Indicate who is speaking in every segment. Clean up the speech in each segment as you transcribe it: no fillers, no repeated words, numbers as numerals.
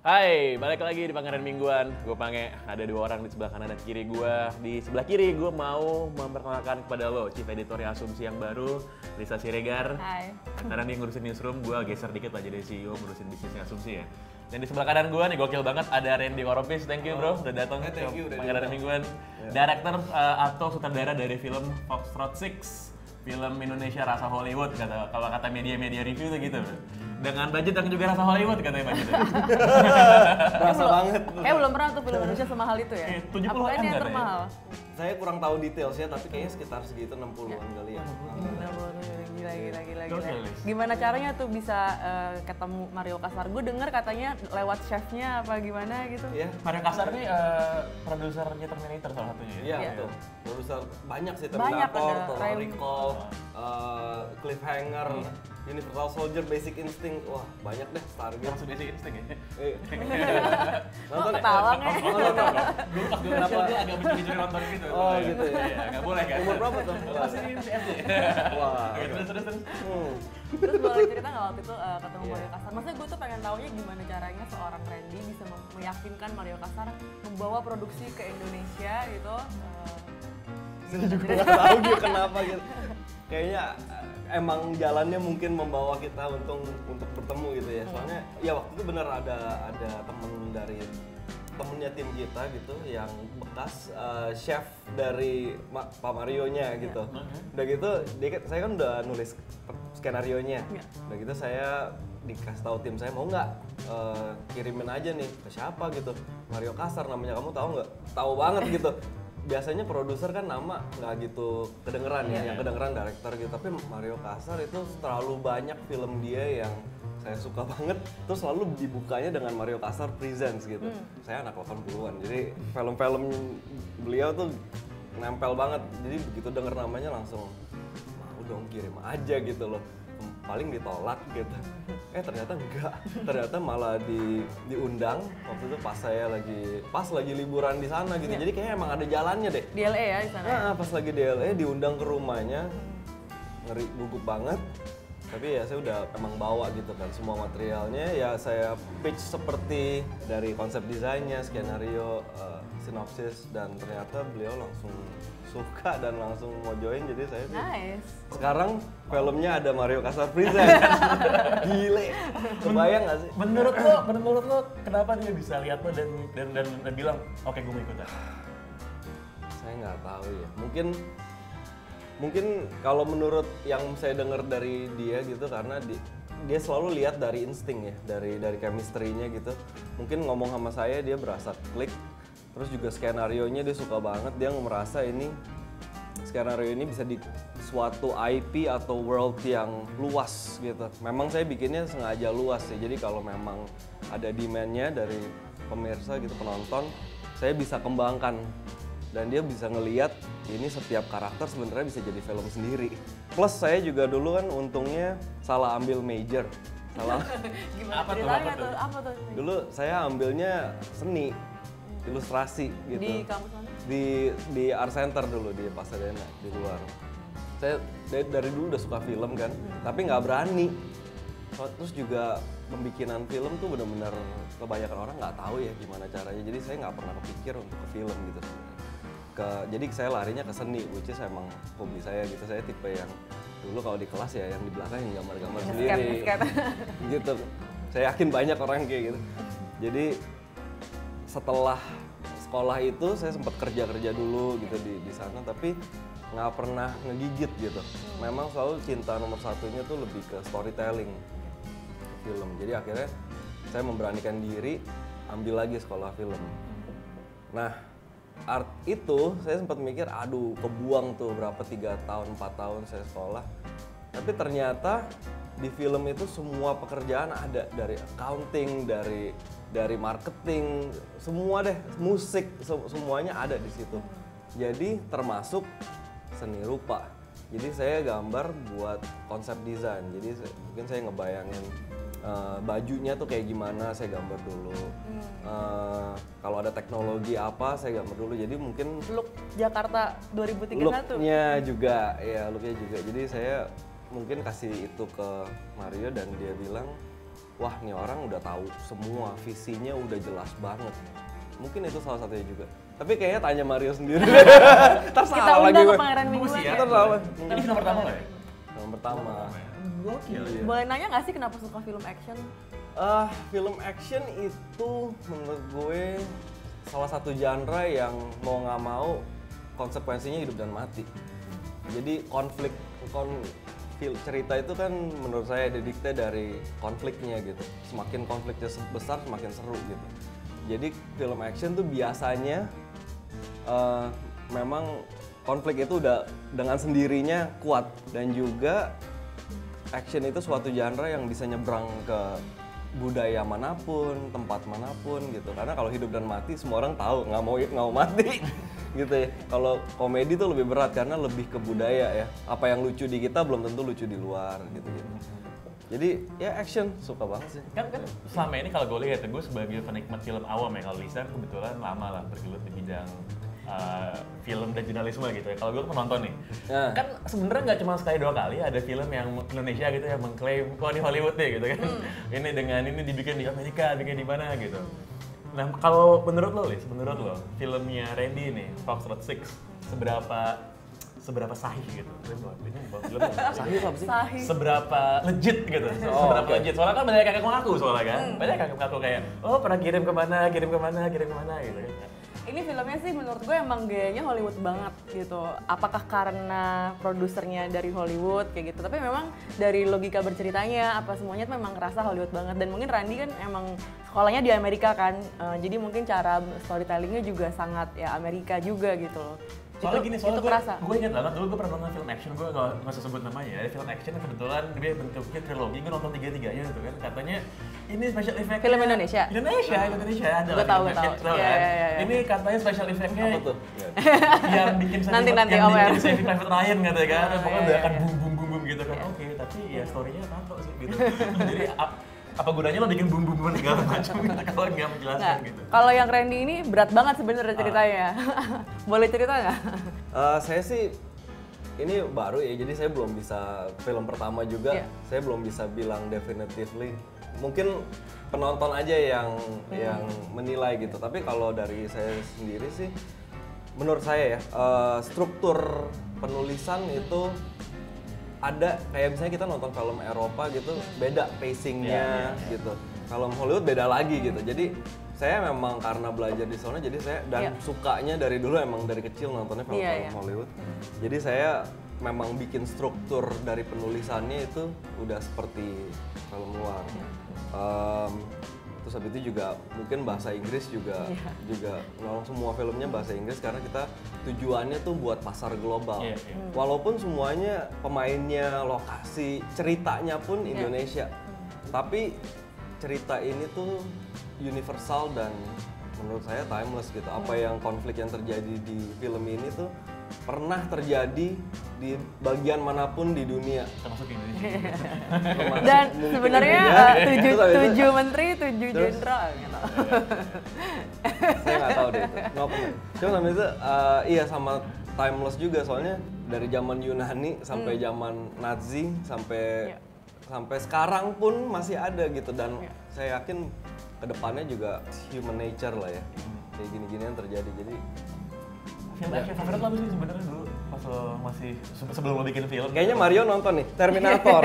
Speaker 1: Hai, balik lagi di Pangeran Mingguan. Gue Pange, ada dua orang di sebelah kanan dan kiri gue. Di sebelah kiri gue mau memperkenalkan kepada lo Chief Editorial Asumsi yang baru, Lisa Siregar.
Speaker 2: Hai.
Speaker 1: Karena dia ngurusin newsroom, gue geser dikit lah jadi CEO ngurusin bisnisnya Asumsi ya. Dan di sebelah kanan gue nih gokil banget ada Randy Koropis. Thank you bro, udah datang ke Pangeran Mingguan. Director atau sutradara dari film Foxtrot 6, film Indonesia rasa Hollywood kalau kata media-media review tuh gitu. Dengan budget yang juga rasa Hollywood katanya budgetnya.
Speaker 3: Rasa banget.
Speaker 2: Kayak belum pernah tuh film Indonesia semahal itu ya.
Speaker 1: 70-an
Speaker 2: Apakah ini yang
Speaker 1: katanya.
Speaker 2: termahal?
Speaker 3: Saya kurang tahu detailsnya, tapi kayaknya sekitar segitu 60-an kali ya.
Speaker 2: Gila.
Speaker 1: Gokil, Lis.
Speaker 2: Gimana caranya tuh bisa ketemu Mario Kasar? Gue denger katanya lewat chefnya apa gimana gitu.
Speaker 3: Iya,
Speaker 1: Mario Kasar nih produsernya Terminator salah satunya ya?
Speaker 3: iya
Speaker 2: Iya.
Speaker 3: betul. Produser banyak sih,
Speaker 2: Banyak,
Speaker 3: Terminator,
Speaker 2: ada
Speaker 3: Total
Speaker 2: Rem.
Speaker 3: Recall, Cliffhanger, Universal Soldier, Basic Instinct. Wah, banyak deh, Stargate.
Speaker 1: Langsung basic instinct ya?
Speaker 3: Eh,
Speaker 2: Oh,
Speaker 3: nonton ya?
Speaker 2: ketawa nge?
Speaker 1: Dulu pas gue kecil gue agak mencuri-curi nonton gitu.
Speaker 3: Oh, gitu ya?
Speaker 1: Iya, nggak boleh kan?
Speaker 3: Umur berapa tuh?
Speaker 1: Masih SD.
Speaker 3: Wah,
Speaker 1: Oke, terus.
Speaker 3: Hmm.
Speaker 2: Terus boleh cerita nggak waktu itu ketemu Mario Kasar? Maksudnya gue tuh pengen taunya gimana caranya seorang Randy bisa meyakinkan Mario Kasar membawa produksi ke Indonesia gitu.
Speaker 3: Saya juga nggak tahu dia kenapa gitu. Kayaknya emang jalannya mungkin membawa kita untuk bertemu gitu ya. Soalnya ya waktu itu bener ada temen dari temennya tim kita gitu yang bekas chef dari Pak Mario-nya gitu. Udah gitu, saya kan udah nulis skenario-nya. Udah gitu saya dikasih tahu tim saya mau nggak kirimin aja nih ke siapa gitu. Mario Kasar namanya, kamu tahu nggak? Tahu banget gitu. Biasanya produser kan nama nggak gitu kedengeran ya, yang kedengeran director gitu. Tapi Mario Kasar itu terlalu banyak film dia yang saya suka banget, terus selalu dibukanya dengan Mario Kasar Presents gitu. Saya anak 80-an, jadi film-film beliau tuh nempel banget. Jadi begitu denger namanya langsung mau dong kirim aja gitu loh. Paling ditolak gitu. Ternyata enggak. Ternyata malah diundang waktu itu pas lagi liburan di sana gitu. Jadi kayaknya emang ada jalannya deh.
Speaker 2: Di LA ya di sana.
Speaker 3: Nah, pas lagi di LA diundang ke rumahnya. Ngeri gugup banget. Tapi ya saya udah emang bawa gitu kan semua materialnya, ya saya pitch seperti dari konsep desainnya, skenario, sinopsis, dan ternyata beliau langsung suka dan langsung mau join, jadi saya
Speaker 2: Nice.
Speaker 3: sekarang filmnya ada Mario Kasar Presents. Gile, kebayang gak sih?
Speaker 1: Menurut lo kenapa dia bisa lihat lo dan bilang oke gue mau ikutan?
Speaker 3: Saya nggak tahu ya, mungkin kalau menurut yang saya dengar dari dia gitu, karena dia selalu lihat dari insting ya, dari chemistry-nya gitu. Mungkin ngomong sama saya dia berasa klik, terus juga skenario-nya dia suka banget, dia merasa ini skenario ini bisa di suatu IP atau world yang luas gitu. Memang saya bikinnya sengaja luas ya, jadi kalau memang ada demand-nya dari pemirsa gitu, penonton, saya bisa kembangkan. Dan dia bisa ngeliat ini setiap karakter sebenarnya bisa jadi film sendiri. Plus saya juga dulu kan untungnya salah ambil major.
Speaker 2: Gimana
Speaker 1: Apa tuh,
Speaker 2: ceritanya
Speaker 1: apa tuh?
Speaker 2: tuh? Apa tuh?
Speaker 3: Dulu saya ambilnya seni, ilustrasi gitu.
Speaker 2: Di kampus mana?
Speaker 3: Di Art Center dulu di Pasadena di luar. Saya dari dulu udah suka film kan, tapi nggak berani. Terus juga pembikinan film tuh benar-benar kebanyakan orang nggak tahu ya gimana caranya. Jadi saya nggak pernah kepikir untuk ke film gitu sebenarnya. Jadi saya larinya ke seni, which is emang hobi saya gitu. Saya tipe yang dulu kalau di kelas ya yang di belakang yang gambar-gambar sendiri gitu. Saya yakin banyak orang kayak gitu. Jadi setelah sekolah itu saya sempat kerja dulu gitu di sana, tapi nggak pernah ngegigit gitu. Memang selalu cinta nomor satunya tuh lebih ke storytelling film. Jadi akhirnya saya memberanikan diri ambil lagi sekolah film. Nah, art itu saya sempat mikir, aduh kebuang tuh berapa 3 tahun, 4 tahun saya sekolah. Tapi ternyata di film itu semua pekerjaan ada, dari accounting, dari marketing, semua deh, musik, semuanya ada di situ. Jadi termasuk seni rupa. Jadi saya gambar buat konsep desain. Jadi mungkin saya ngebayangin bajunya tuh kayak gimana, saya gambar dulu. Kalau ada teknologi apa, saya gambar dulu. Jadi mungkin
Speaker 2: Look Jakarta 2031.
Speaker 3: looknya juga, ya looknya juga. Jadi saya mungkin kasih itu ke Mario dan dia bilang wah nih orang udah tahu semua, visinya udah jelas banget. Mungkin itu salah satunya juga. Tapi kayaknya tanya Mario sendiri.
Speaker 2: Kita undang ke Pangeran Mingguan ya.
Speaker 1: Ini film pertama nggak ya?
Speaker 3: Film pertama.
Speaker 1: Gokil ya.
Speaker 2: Boleh nanya nggak sih kenapa suka film action?
Speaker 3: Film action itu menurut gue salah satu genre yang mau nggak mau konsekuensinya hidup dan mati. Jadi cerita itu kan menurut saya didikte dari konfliknya gitu. Semakin konfliknya besar semakin seru gitu. Jadi film action tuh biasanya memang konflik itu udah dengan sendirinya kuat, dan juga action itu suatu genre yang bisa nyebrang ke budaya manapun, tempat manapun gitu. Karena kalau hidup dan mati semua orang tahu nggak mau mati gitu ya. Kalau komedi tuh lebih berat karena lebih ke budaya ya. Apa yang lucu di kita belum tentu lucu di luar gitu. Jadi ya action suka banget sih.
Speaker 1: Kan selama ini kalau gue lihat, gue sebagai penikmat film awam ya, kalau Lisa kebetulan lama lah bergelut di bidang film dan jurnalisme gitu ya. Kalau gue penonton nih, kan sebenarnya nggak cuma sekali dua kali ada film yang Indonesia gitu yang mengklaim, wah ini Hollywood deh gitu kan. Ini dengan ini dibikin di Amerika, bikin di mana gitu. Nah kalau menurut lo, Lis, filmnya Randy nih, Fox Road 6, seberapa sahih gitu?
Speaker 3: Sahih apa sih?
Speaker 1: Seberapa legit gitu? Seberapa legit? Soalnya kan banyak kakak mengaku soalnya kan, banyak kakak mengaku kayak, oh pernah kirim kemana gitu kan.
Speaker 2: Ini filmnya sih menurut gue emang gayanya Hollywood banget gitu. Apakah karena produsernya dari Hollywood kayak gitu, tapi memang dari logika berceritanya apa semuanya tuh memang ngerasa Hollywood banget. Dan mungkin Randy kan emang sekolahnya di Amerika kan, jadi mungkin cara storytellingnya juga sangat ya Amerika juga gitu loh.
Speaker 1: Soalnya
Speaker 2: itu kerasa.
Speaker 1: Gue ingat banget dulu gue pernah nonton film action, gue nggak usah sebut namanya. Ada film action yang kebetulan dia bentuknya trilogi, gue nonton tiga-tiganya gitu kan. Katanya ini special effect.
Speaker 2: Film Indonesia?
Speaker 1: Indonesia ada.
Speaker 2: Gue tahu.
Speaker 1: Ini katanya special effect-nya
Speaker 3: apa tuh?
Speaker 1: yang bikin
Speaker 2: nanti
Speaker 1: yang bikin Saving Private Ryan katanya kan. Pokoknya udah akan boom gitu kan. Oke, tapi ya story-nya tato sih gitu. Jadi apa gunanya lo bikin bumbu-bumbu segala macam gitu kalau nggak menjelaskan gitu.
Speaker 2: Kalau yang Randy ini berat banget sebenarnya ceritanya. Boleh cerita nggak?
Speaker 3: Saya sih ini baru ya, jadi saya belum bisa film pertama juga. Saya belum bisa bilang definitively. Mungkin penonton aja yang menilai gitu. Tapi kalau dari saya sendiri sih, menurut saya ya struktur penulisan itu ada kayak misalnya kita nonton film Eropa gitu, beda pacingnya gitu. Film Hollywood beda lagi gitu. Jadi saya memang karena belajar di sana, jadi saya sukanya dari dulu emang dari kecil nontonnya film-film Hollywood. Jadi saya memang bikin struktur dari penulisannya itu udah seperti film luar. Terus habis itu juga mungkin bahasa Inggris juga nolong, semua filmnya bahasa Inggris karena kita tujuannya tuh buat pasar global. Walaupun semuanya pemainnya, lokasi, ceritanya pun Indonesia. Tapi cerita ini tuh universal dan menurut saya timeless gitu. Apa yang konflik yang terjadi di film ini tuh pernah terjadi di bagian manapun di dunia.
Speaker 1: Termasuk Indonesia.
Speaker 2: Dan sebenarnya 7 menteri, 7 jenderal gitu.
Speaker 3: Saya nggak tahu deh itu. No comment. Cuma namanya itu iya sama timeless juga, soalnya dari zaman Yunani sampai zaman Nazi sampai sekarang pun masih ada gitu, dan saya yakin kedepannya juga human nature lah ya. Kayak gini-gini yang terjadi. Jadi
Speaker 1: film action favorit apa sih sebenarnya dulu pas lo masih sebelum lo bikin film?
Speaker 3: Kayaknya Mario nonton nih Terminator.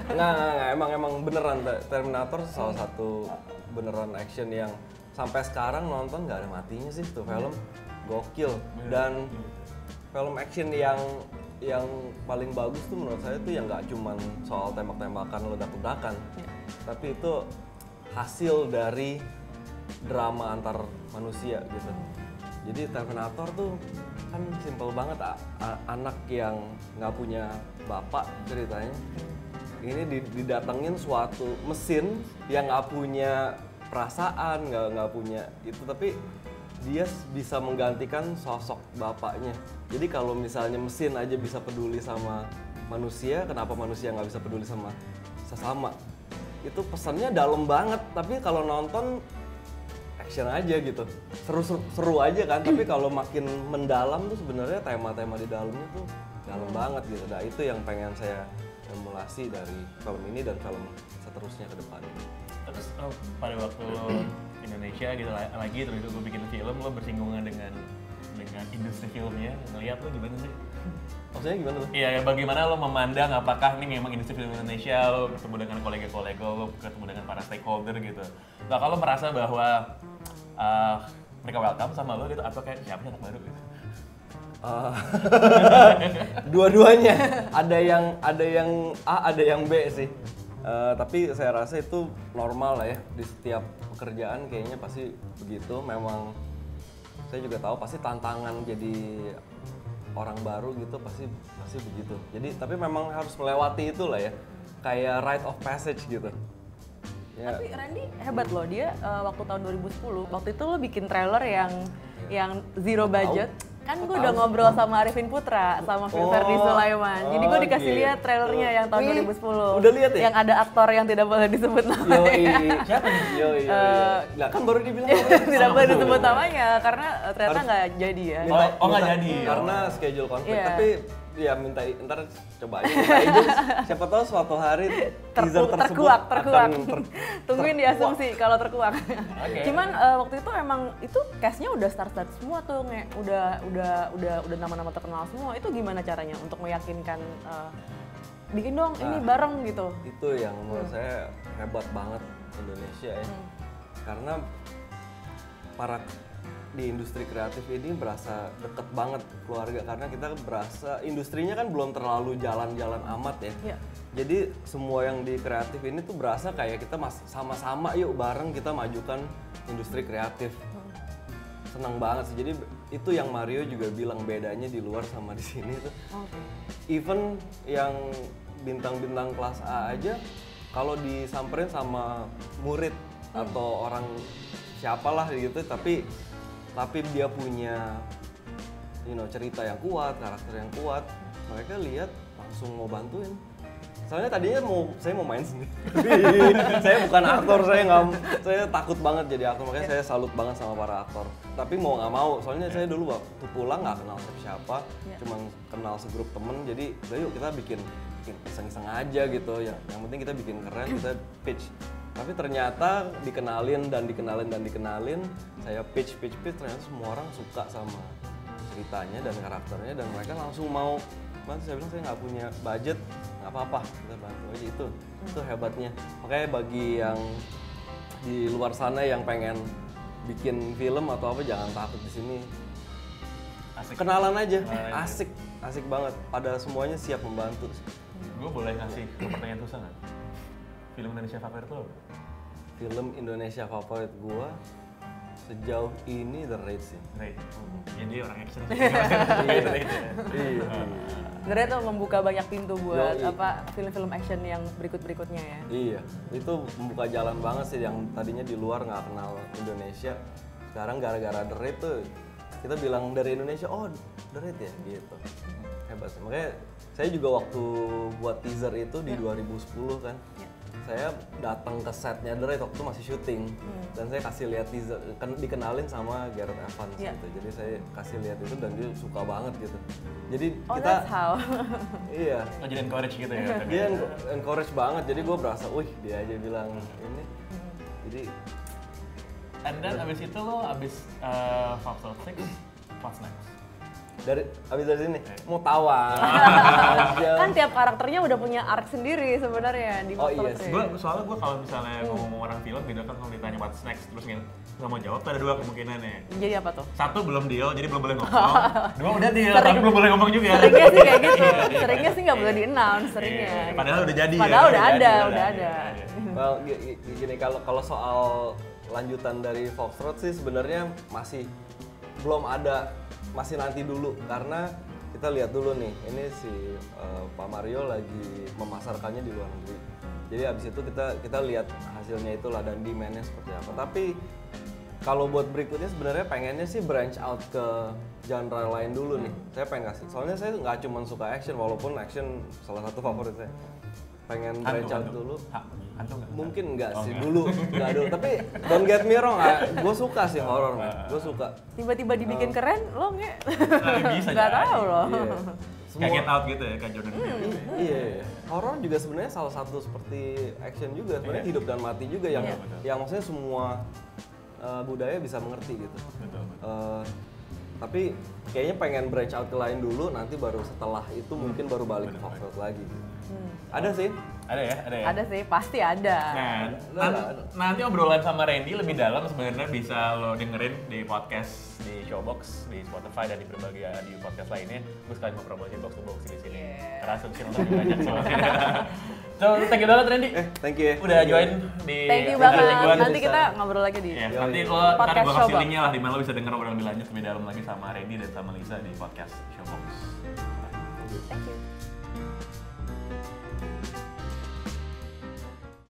Speaker 3: Nggak, emang beneran Terminator salah satu beneran action yang sampai sekarang nonton nggak ada matinya sih tuh film, gokil. Dan film action yang paling bagus tuh menurut saya tuh yang nggak cuman soal tembak-tembakan, ledak-ledakan, tapi itu hasil dari drama antar manusia gitu. Jadi Terminator tuh kan simple banget, anak yang nggak punya bapak ceritanya. Ini didatengin suatu mesin yang nggak punya perasaan, nggak punya itu, tapi dia bisa menggantikan sosok bapaknya. Jadi kalau misalnya mesin aja bisa peduli sama manusia, kenapa manusia nggak bisa peduli sama sesama? Itu pesannya dalam banget, tapi kalau nonton action aja gitu, seru aja kan. Tapi kalau makin mendalam tuh sebenarnya tema-tema di dalamnya tuh dalam banget gitu. Nah itu yang pengen saya emulasi dari film ini dan film seterusnya ke depan.
Speaker 1: Terus pada waktu lo Indonesia gitu lagi terus gue bikin film, lo bersinggungan dengan industri filmnya, ngeliat lo gimana sih?
Speaker 3: Maksudnya gimana tuh?
Speaker 1: Iya, bagaimana lo memandang apakah ini memang industri film Indonesia, lo ketemu dengan kolega-kolega, lo ketemu dengan para stakeholder gitu. Nah, kalau merasa bahwa mereka welcome sama lo gitu, atau kayak siapa sih anak baru gitu?
Speaker 3: Dua-duanya, ada yang A, ada yang B sih. Tapi saya rasa itu normal lah ya, di setiap pekerjaan kayaknya pasti begitu. Memang saya juga tahu pasti tantangan jadi orang baru gitu pasti begitu. Jadi tapi memang harus melewati itu lah ya, kayak rite of passage gitu. Ya.
Speaker 2: Tapi Randy hebat loh, dia waktu tahun 2010, waktu itu lo bikin trailer yang zero budget. Kan gue udah ngobrol sama Arifin Putra, sama Ferdi Sulaiman. Jadi gue dikasih lihat trailernya yang tahun 2010.
Speaker 3: Udah lihat ya?
Speaker 2: Yang ada aktor yang tidak boleh disebut namanya.
Speaker 3: Siapa nih? Nggak, kan baru dibilang
Speaker 2: tidak boleh disebut namanya karena ternyata nggak jadi ya.
Speaker 1: Nggak jadi.
Speaker 3: Karena schedule konflik.
Speaker 2: Iya.
Speaker 3: Tapi ya minta ntar coba aja minta izin. Siapa tahu suatu hari teaser tersebut
Speaker 2: terkuak. Tungguin di asumsi kalau terkuak.
Speaker 1: Okay.
Speaker 2: Cuman waktu itu emang itu cast-nya udah start semua tuh, udah nama-nama terkenal semua. Itu gimana caranya untuk meyakinkan bikin dong ini bareng gitu?
Speaker 3: Itu yang menurut saya hebat banget Indonesia ya. Karena para di industri kreatif ini berasa deket banget keluarga, karena kita berasa industrinya kan belum terlalu jalan-jalan amat ya.
Speaker 2: Iya.
Speaker 3: Jadi semua yang di kreatif ini tuh berasa kayak kita sama-sama yuk bareng kita majukan industri kreatif. Senang banget sih. Jadi itu yang Mario juga bilang bedanya di luar sama di sini tuh. Even yang bintang-bintang kelas A aja kalau disamperin sama murid atau orang siapalah gitu, tapi dia punya cerita yang kuat, karakter yang kuat, mereka lihat langsung mau bantuin. Soalnya tadinya saya mau main sendiri. Saya bukan aktor, saya takut banget jadi aktor, makanya saya salut banget sama para aktor. Tapi mau nggak mau, soalnya saya dulu waktu pulang nggak kenal siapa, cuma kenal segrup temen, jadi yuk kita bikin iseng-iseng aja gitu. Yang penting kita bikin keren, kita pitch. Tapi ternyata dikenalin, saya pitch, ternyata semua orang suka sama ceritanya dan karakternya, dan mereka langsung mau. Mas, saya bilang saya nggak punya budget, nggak apa-apa, kita bantu aja. Itu hebatnya. Makanya bagi yang di luar sana yang pengen bikin film atau apa, jangan takut di sini. Asik. Kenalan aja, asik banget. Pada semuanya siap membantu.
Speaker 1: Gue boleh kasih pertanyaan susah nggak? Film Indonesia favorit lo?
Speaker 3: Film Indonesia favorit gua sejauh ini The Raid sih.
Speaker 1: Raid. Jadi orang action.
Speaker 3: Iya.
Speaker 2: The Raid tuh membuka banyak pintu buat film-film action yang berikutnya ya.
Speaker 3: Iya, itu membuka jalan banget sih, yang tadinya di luar nggak kenal Indonesia. Sekarang gara-gara The Raid tuh kita bilang dari Indonesia, oh The Raid ya gitu. Hebat sih. Makanya saya juga waktu buat teaser itu di 2010 kan. Saya datang ke setnya The Raid waktu itu masih syuting, dan saya kasih lihat teaser, dikenalin sama Gareth Evans gitu. Jadi saya kasih lihat itu dan dia suka banget gitu. Jadi kita
Speaker 2: that's how.
Speaker 3: Iya.
Speaker 1: Jadi encourage gitu ya.
Speaker 3: Dia encourage banget. Jadi gue berasa, dia aja bilang ini. Jadi
Speaker 1: and then abis itu lo Fox Lot 6, what's next?
Speaker 3: Abis dari sini mau tawa.
Speaker 2: Kan tiap karakternya udah punya arc sendiri sebenarnya di Fox Lot 6.
Speaker 1: Soalnya gue kalau misalnya ngomong orang film, beda kan kalau ditanya what's next terus nggak mau jawab, ada dua kemungkinannya.
Speaker 2: Jadi apa tuh?
Speaker 1: Satu, belum deal, jadi belum boleh ngomong. Dua, udah deal, tapi belum boleh ngomong juga.
Speaker 2: Seringnya sih kayak gitu. Seringnya sih nggak boleh di-announce, seringnya.
Speaker 1: Padahal udah jadi.
Speaker 2: Padahal udah ada.
Speaker 3: Well, gini, kalau soal lanjutan dari Fox Road sih sebenarnya masih belum ada, masih nanti dulu, karena kita lihat dulu nih, ini si Pak Mario lagi memasarkannya di luar negeri. Jadi abis itu kita lihat hasilnya itulah dan demand-nya seperti apa. Tapi kalau buat berikutnya sebenarnya pengennya sih branch out ke genre lain dulu nih. Saya pengen kasih, soalnya saya nggak cuma suka action, walaupun action salah satu favorit saya. Pengen branch out dulu. Mungkin enggak sih, dulu enggak dulu. Tapi don't get me wrong, gue suka sih horor, gue suka.
Speaker 2: Tiba-tiba dibikin keren, lo nggak
Speaker 1: Bisa
Speaker 2: tahu loh.
Speaker 3: Iya.
Speaker 1: Kayak Get Out gitu ya, kayak Jordan Peele.
Speaker 3: Iya, horor juga sebenarnya salah satu seperti action juga, sebenarnya hidup dan mati juga yang maksudnya semua budaya bisa mengerti gitu.
Speaker 1: Betul.
Speaker 3: Tapi kayaknya pengen branch out ke lain dulu, nanti baru setelah itu mungkin baru balik ke Foxtrot lagi. Gitu. Ada sih.
Speaker 1: Ada ya?
Speaker 2: Ada sih, pasti ada.
Speaker 1: Nah, nanti obrolan sama Randy lebih dalam sebenarnya bisa lo dengerin di podcast di Showbox, di Spotify dan di berbagai di podcast lainnya. Gue sekalian mau promosi Box to Box di sini. Karena asumsi nonton banyak soalnya. So, thank you banget Randy.
Speaker 3: Thank you.
Speaker 1: Udah join di
Speaker 2: Thank you banget. Nanti kita ngobrol lagi di
Speaker 1: nanti lo ntar gue kasih linknya lah di mana lo bisa denger obrolan lebih lanjut lebih dalam lagi sama Randy dan sama Lisa di podcast Showbox.
Speaker 2: Thank you.